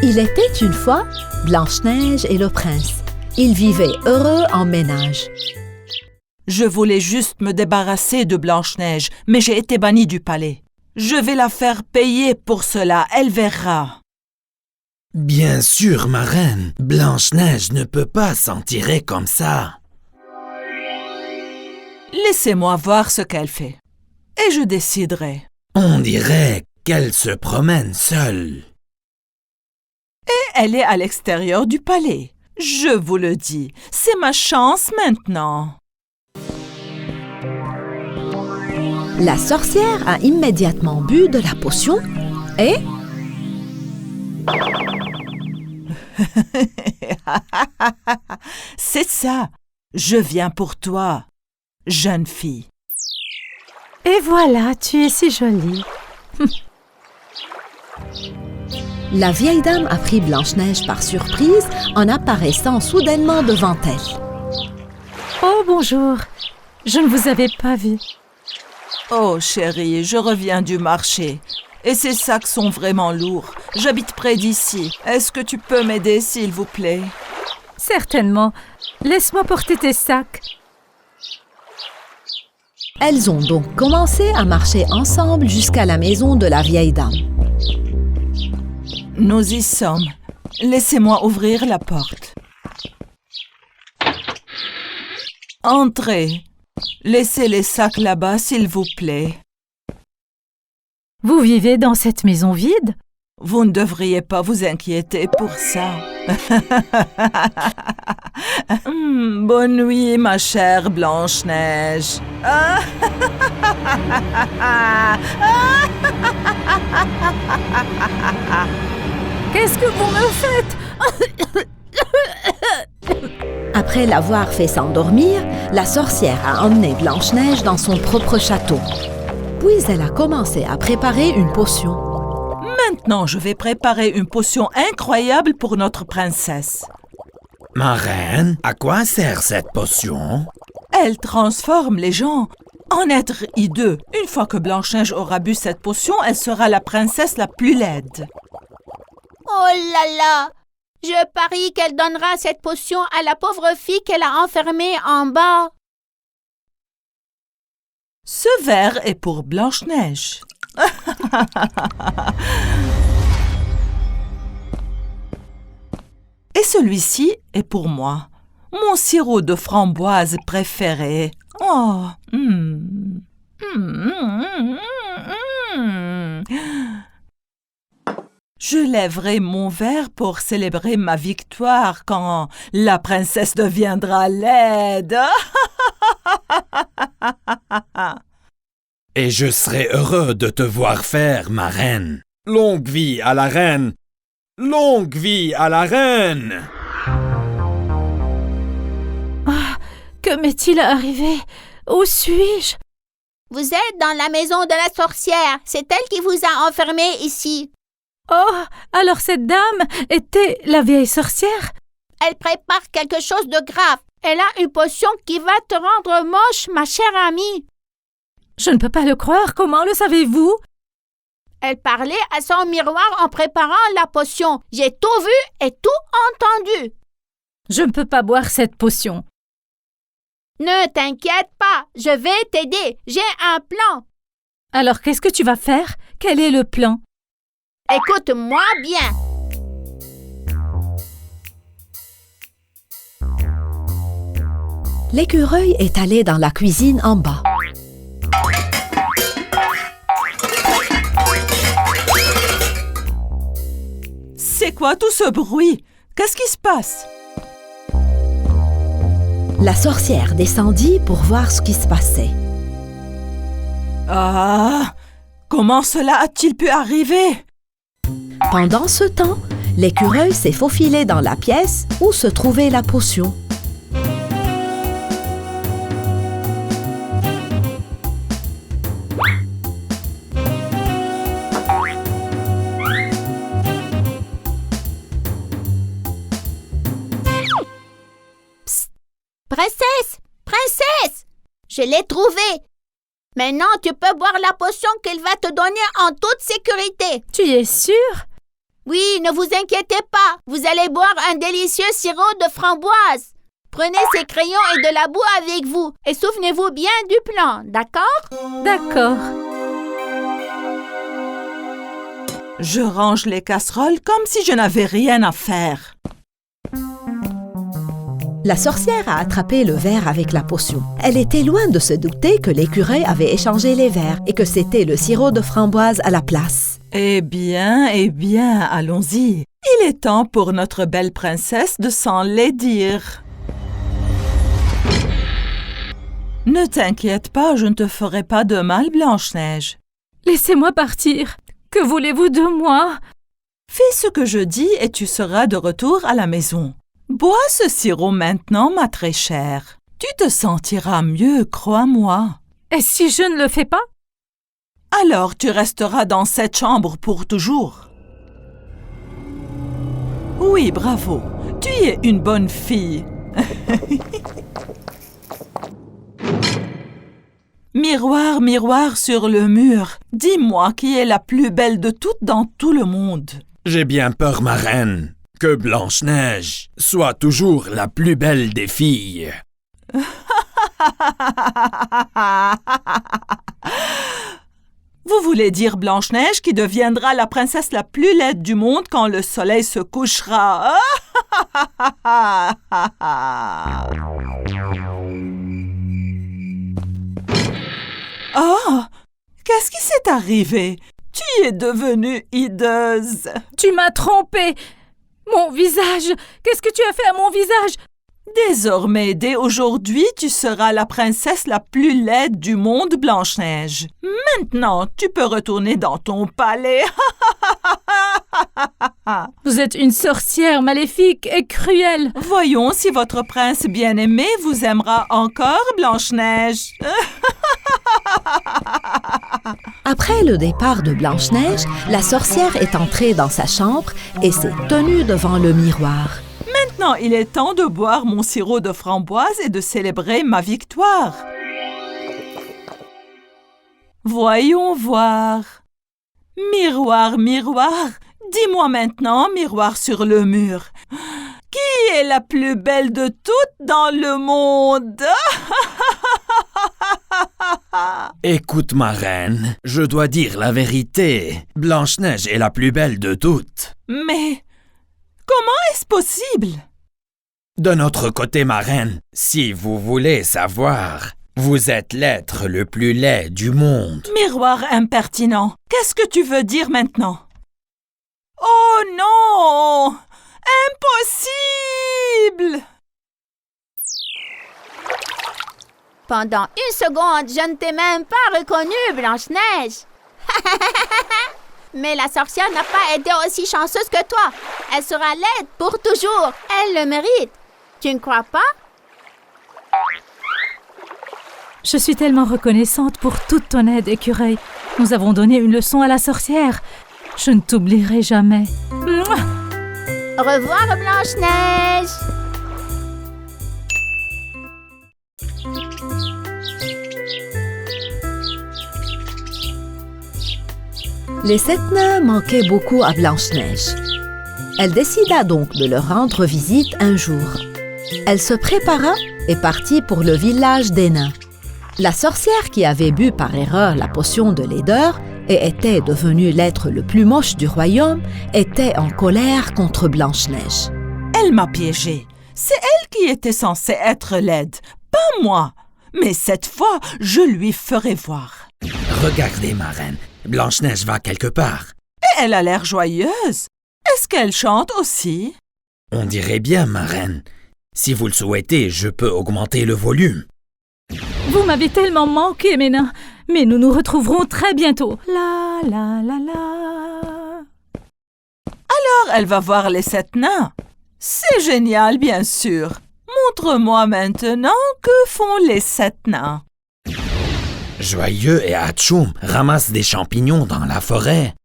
Il était une fois Blanche-Neige et le prince. Ils vivaient heureux en ménage. Je voulais juste me débarrasser de Blanche-Neige, mais j'ai été bannie du palais. Je vais la faire payer pour cela, elle verra. Bien sûr, ma reine, Blanche-Neige ne peut pas s'en tirer comme ça. Laissez-moi voir ce qu'elle fait, et je déciderai. On dirait qu'elle se promène seule. Et elle est à l'extérieur du palais. Je vous le dis, c'est ma chance maintenant. La sorcière a immédiatement bu de la potion et... C'est ça, je viens pour toi, jeune fille. Et voilà, tu es si jolie. La vieille dame a pris Blanche-Neige par surprise en apparaissant soudainement devant elle. Oh, bonjour. Je ne vous avais pas vu. Oh, chérie, je reviens du marché. Et ces sacs sont vraiment lourds. J'habite près d'ici. Est-ce que tu peux m'aider, s'il vous plaît? Certainement. Laisse-moi porter tes sacs. Elles ont donc commencé à marcher ensemble jusqu'à la maison de la vieille dame. Nous y sommes. Laissez-moi ouvrir la porte. Entrez. Laissez les sacs là-bas, s'il vous plaît. Vous vivez dans cette maison vide? Vous ne devriez pas vous inquiéter pour ça. Bonne nuit, ma chère Blanche-Neige. Qu'est-ce que vous me faites? Après l'avoir fait s'endormir, la sorcière a emmené Blanche-Neige dans son propre château. Puis elle a commencé à préparer une potion. Maintenant, je vais préparer une potion incroyable pour notre princesse. Ma reine, à quoi sert cette potion? Elle transforme les gens en êtres hideux. Une fois que Blanche-Neige aura bu cette potion, elle sera la princesse la plus laide. Oh là là! Je parie qu'elle donnera cette potion à la pauvre fille qu'elle a enfermée en bas. Ce verre est pour Blanche-Neige. Et celui-ci est pour moi. Mon sirop de framboise préféré. Oh! Je lèverai mon verre pour célébrer ma victoire quand la princesse deviendra laide. Et je serai heureux de te voir faire, ma reine. Longue vie à la reine! Longue vie à la reine! Ah, que m'est-il arrivé? Où suis-je? Vous êtes dans la maison de la sorcière. C'est elle qui vous a enfermé ici. Oh, alors cette dame était la vieille sorcière? Elle prépare quelque chose de grave. Elle a une potion qui va te rendre moche, ma chère amie. Je ne peux pas le croire. Comment le savez-vous? Elle parlait à son miroir en préparant la potion. J'ai tout vu et tout entendu. Je ne peux pas boire cette potion. Ne t'inquiète pas, je vais t'aider. J'ai un plan. Alors qu'est-ce que tu vas faire? Quel est le plan? Écoute-moi bien. L'écureuil est allé dans la cuisine en bas. C'est quoi tout ce bruit? Qu'est-ce qui se passe? La sorcière descendit pour voir ce qui se passait. Ah! Comment cela a-t-il pu arriver? Pendant ce temps, l'écureuil s'est faufilé dans la pièce où se trouvait la potion. Princesse! Princesse! Je l'ai trouvée! Maintenant, tu peux boire la potion qu'il va te donner en toute sécurité. Tu es sûre? Oui, ne vous inquiétez pas. Vous allez boire un délicieux sirop de framboise. Prenez ces crayons et de la boue avec vous. Et souvenez-vous bien du plan, d'accord? D'accord. Je range les casseroles comme si je n'avais rien à faire. La sorcière a attrapé le verre avec la potion. Elle était loin de se douter que l'écureuil avait échangé les verres et que c'était le sirop de framboise à la place. Eh bien, allons-y. Il est temps pour notre belle princesse de s'enlaidir. Ne t'inquiète pas, je ne te ferai pas de mal, Blanche-Neige. Laissez-moi partir. Que voulez-vous de moi? Fais ce que je dis et tu seras de retour à la maison. Bois ce sirop maintenant, ma très chère. Tu te sentiras mieux, crois-moi. Et si je ne le fais pas? Alors tu resteras dans cette chambre pour toujours. Oui, bravo. Tu es une bonne fille. Miroir, miroir sur le mur, dis-moi qui est la plus belle de toutes dans tout le monde. J'ai bien peur, ma reine, que Blanche-Neige soit toujours la plus belle des filles. Vous voulez dire Blanche-Neige qui deviendra la princesse la plus laide du monde quand le soleil se couchera? Oh! Qu'est-ce qui s'est arrivé? Tu es devenue hideuse. Tu m'as trompée. Mon visage. Qu'est-ce que tu as fait à mon visage? Désormais, dès aujourd'hui, tu seras la princesse la plus laide du monde, Blanche-Neige. Maintenant, tu peux retourner dans ton palais. Vous êtes une sorcière maléfique et cruelle. Voyons si votre prince bien-aimé vous aimera encore, Blanche-Neige. Après le départ de Blanche-Neige, la sorcière est entrée dans sa chambre et s'est tenue devant le miroir. Maintenant, il est temps de boire mon sirop de framboise et de célébrer ma victoire. Voyons voir. Miroir, miroir, dis-moi maintenant, miroir sur le mur, qui est la plus belle de toutes dans le monde? Écoute, ma reine, je dois dire la vérité. Blanche-Neige est la plus belle de toutes. Mais comment est-ce possible? De notre côté, ma reine, si vous voulez savoir, vous êtes l'être le plus laid du monde. Miroir impertinent, qu'est-ce que tu veux dire maintenant? Oh non! Impossible! Pendant une seconde, je ne t'ai même pas reconnue, Blanche-Neige. Mais la sorcière n'a pas été aussi chanceuse que toi. Elle sera laide pour toujours. Elle le mérite. Tu ne crois pas? Je suis tellement reconnaissante pour toute ton aide, écureuil. Nous avons donné une leçon à la sorcière. Je ne t'oublierai jamais. Mouah! Au revoir, Blanche-Neige. Les 7 nains manquaient beaucoup à Blanche-Neige. Elle décida donc de leur rendre visite un jour. Elle se prépara et partit pour le village des nains. La sorcière qui avait bu par erreur la potion de laideur et était devenue l'être le plus moche du royaume était en colère contre Blanche-Neige. Elle m'a piégée. C'est elle qui était censée être laide, pas moi. Mais cette fois, je lui ferai voir. Regardez, ma reine, Blanche-Neige va quelque part. Et elle a l'air joyeuse. Est-ce qu'elle chante aussi? On dirait bien, ma reine. Si vous le souhaitez, je peux augmenter le volume. Vous m'avez tellement manqué, mes nains. Mais nous nous retrouverons très bientôt. La la la la. Alors, elle va voir les 7 nains. C'est génial, bien sûr. Montre-moi maintenant que font les 7 nains. Joyeux et Hatchoum ramassent des champignons dans la forêt.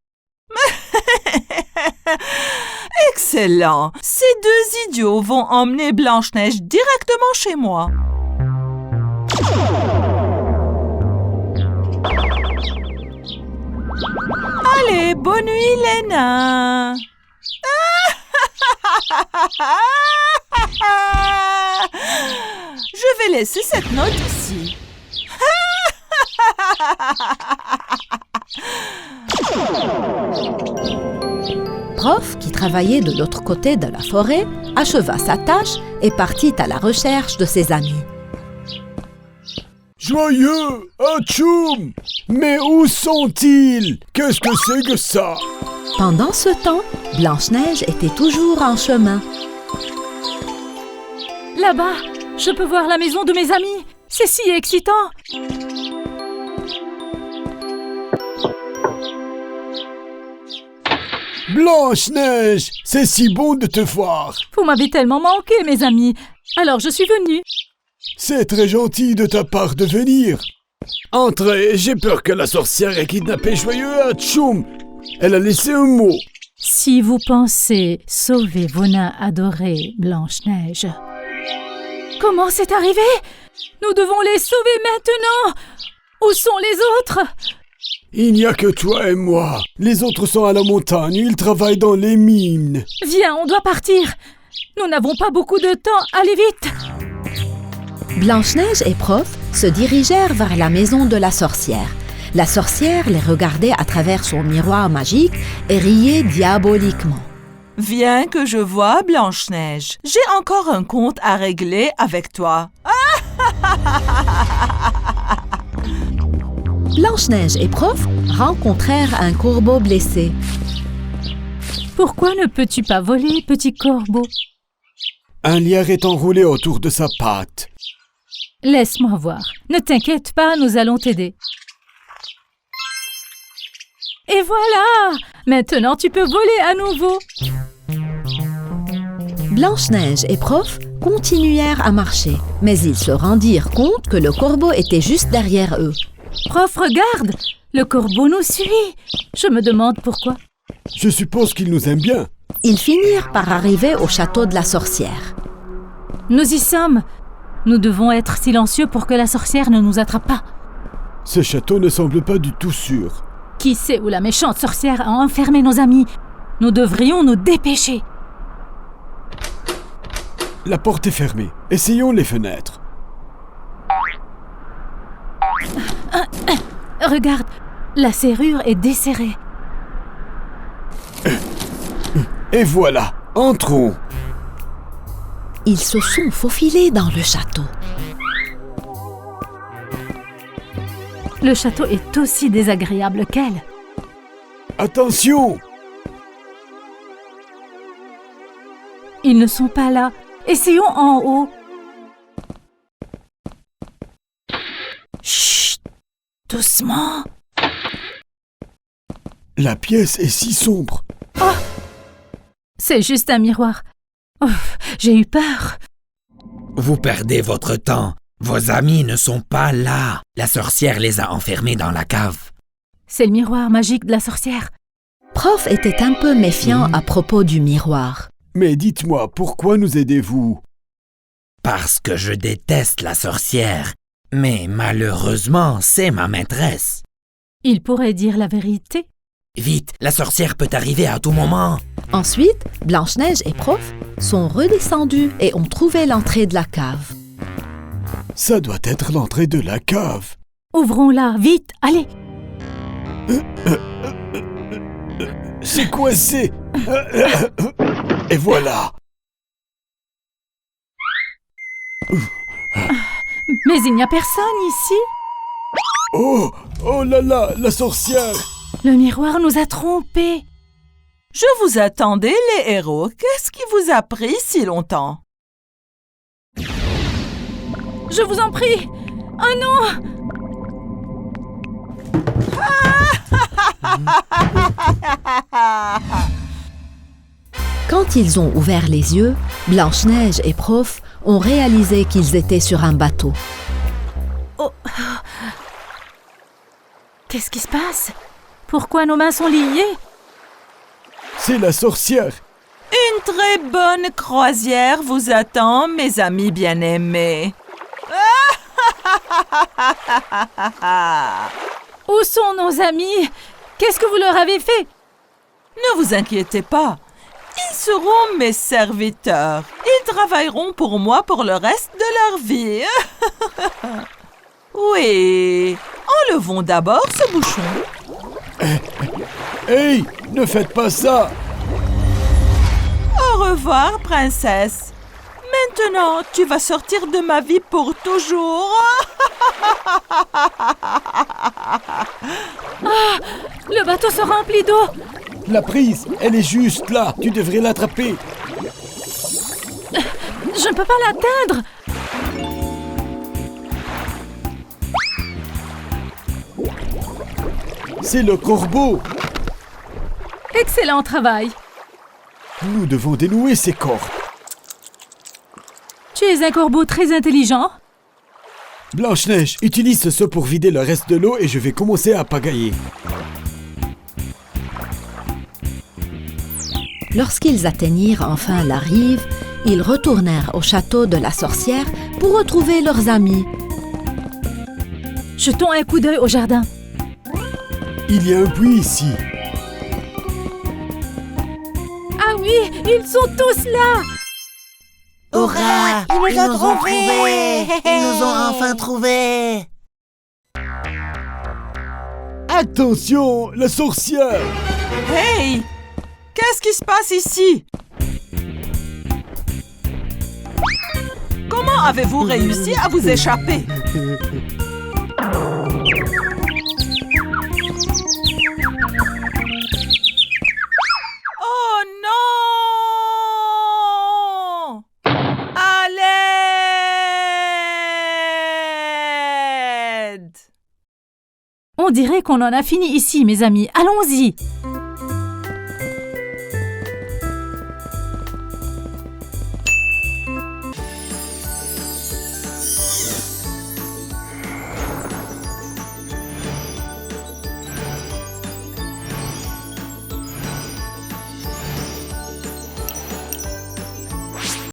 Excellent. Ces 2 idiots vont emmener Blanche-Neige directement chez moi. et bonne nuit les nains. Je vais laisser cette note ici. Prof, qui travaillait de l'autre côté de la forêt, acheva sa tâche et partit à la recherche de ses amis. Joyeux, Atchoum! Mais où sont-ils? Qu'est-ce que c'est que ça? Pendant ce temps, Blanche-Neige était toujours en chemin. Là-bas, je peux voir la maison de mes amis. C'est si excitant. Blanche-Neige, c'est si bon de te voir. Vous m'avez tellement manqué, mes amis. Alors je suis venue. C'est très gentil de ta part de venir. Entrez, j'ai peur que la sorcière ait kidnappé Joyeux Atchoum. Elle a laissé un mot. Si vous pensez sauver vos nains adorés, Blanche-Neige. Comment c'est arrivé? Nous devons les sauver maintenant. Où sont les autres? Il n'y a que toi et moi. Les autres sont à la montagne, ils travaillent dans les mines. Viens, on doit partir. Nous n'avons pas beaucoup de temps, allez vite. Blanche-Neige et Prof se dirigèrent vers la maison de la sorcière. La sorcière les regardait à travers son miroir magique et riait diaboliquement. Viens que je vois, Blanche-Neige. J'ai encore un compte à régler avec toi. Blanche-Neige et Prof rencontrèrent un corbeau blessé. Pourquoi ne peux-tu pas voler, petit corbeau? Un lierre est enroulé autour de sa patte. Laisse-moi voir. Ne t'inquiète pas, nous allons t'aider. Et voilà! Maintenant, tu peux voler à nouveau. Blanche-Neige et Prof continuèrent à marcher, mais ils se rendirent compte que le corbeau était juste derrière eux. Prof, regarde! Le corbeau nous suit. Je me demande pourquoi. Je suppose qu'il nous aime bien. Ils finirent par arriver au château de la sorcière. Nous y sommes. Nous devons être silencieux pour que la sorcière ne nous attrape pas. Ce château ne semble pas du tout sûr. Qui sait où la méchante sorcière a enfermé nos amis? Nous devrions nous dépêcher. La porte est fermée. Essayons les fenêtres. Regarde, la serrure est desserrée. Et voilà, entrons. Ils se sont faufilés dans le château. Le château est aussi désagréable qu'elle. Attention! Ils ne sont pas là. Essayons en haut. Chut! Doucement. La pièce est si sombre. Oh! C'est juste un miroir. Oh, j'ai eu peur. Vous perdez votre temps. Vos amis ne sont pas là. La sorcière les a enfermés dans la cave. C'est le miroir magique de la sorcière. Prof était un peu méfiant à propos du miroir. Mais dites-moi, pourquoi nous aidez-vous? Parce que je déteste la sorcière. Mais malheureusement, c'est ma maîtresse. Il pourrait dire la vérité. Vite, la sorcière peut arriver à tout moment. Ensuite, Blanche-Neige et Prof sont redescendus et ont trouvé l'entrée de la cave. Ça doit être l'entrée de la cave. Ouvrons-la, vite, allez. C'est coincé. Et voilà. Mais il n'y a personne ici. Oh, oh là là, la sorcière. Le miroir nous a trompés. Je vous attendais, les héros. Qu'est-ce qui vous a pris si longtemps? Je vous en prie. Oh non! Quand ils ont ouvert les yeux, Blanche-Neige et Prof ont réalisé qu'ils étaient sur un bateau. Oh. Qu'est-ce qui se passe? Pourquoi nos mains sont liées? C'est la sorcière. Une très bonne croisière vous attend, mes amis bien-aimés. Où sont nos amis? Qu'est-ce que vous leur avez fait? Ne vous inquiétez pas. Ils seront mes serviteurs. Ils travailleront pour moi pour le reste de leur vie. Oui. Enlevons d'abord ce bouchon. Hey, ne faites pas ça! Au revoir, princesse. Maintenant, tu vas sortir de ma vie pour toujours. Le bateau se remplit d'eau. La prise, elle est juste là. Tu devrais l'attraper. Je ne peux pas l'atteindre. C'est le corbeau. Excellent travail. Nous devons dénouer ces cordes. Tu es un corbeau très intelligent. Blanche-Neige, utilise ce pour vider le reste de l'eau et je vais commencer à pagailler. Lorsqu'ils atteignirent enfin la rive, ils retournèrent au château de la sorcière pour retrouver leurs amis. Jetons un coup d'œil au jardin. Il y a un puits ici. Ah oui, ils sont tous là. Hurrah! Ils nous ont trouvés! Ils nous ont enfin trouvés! Attention, la sorcière! Hey! Qu'est-ce qui se passe ici? Comment avez-vous réussi à vous échapper? Oh non! À l'aide! On dirait qu'on en a fini ici, mes amis. Allons-y.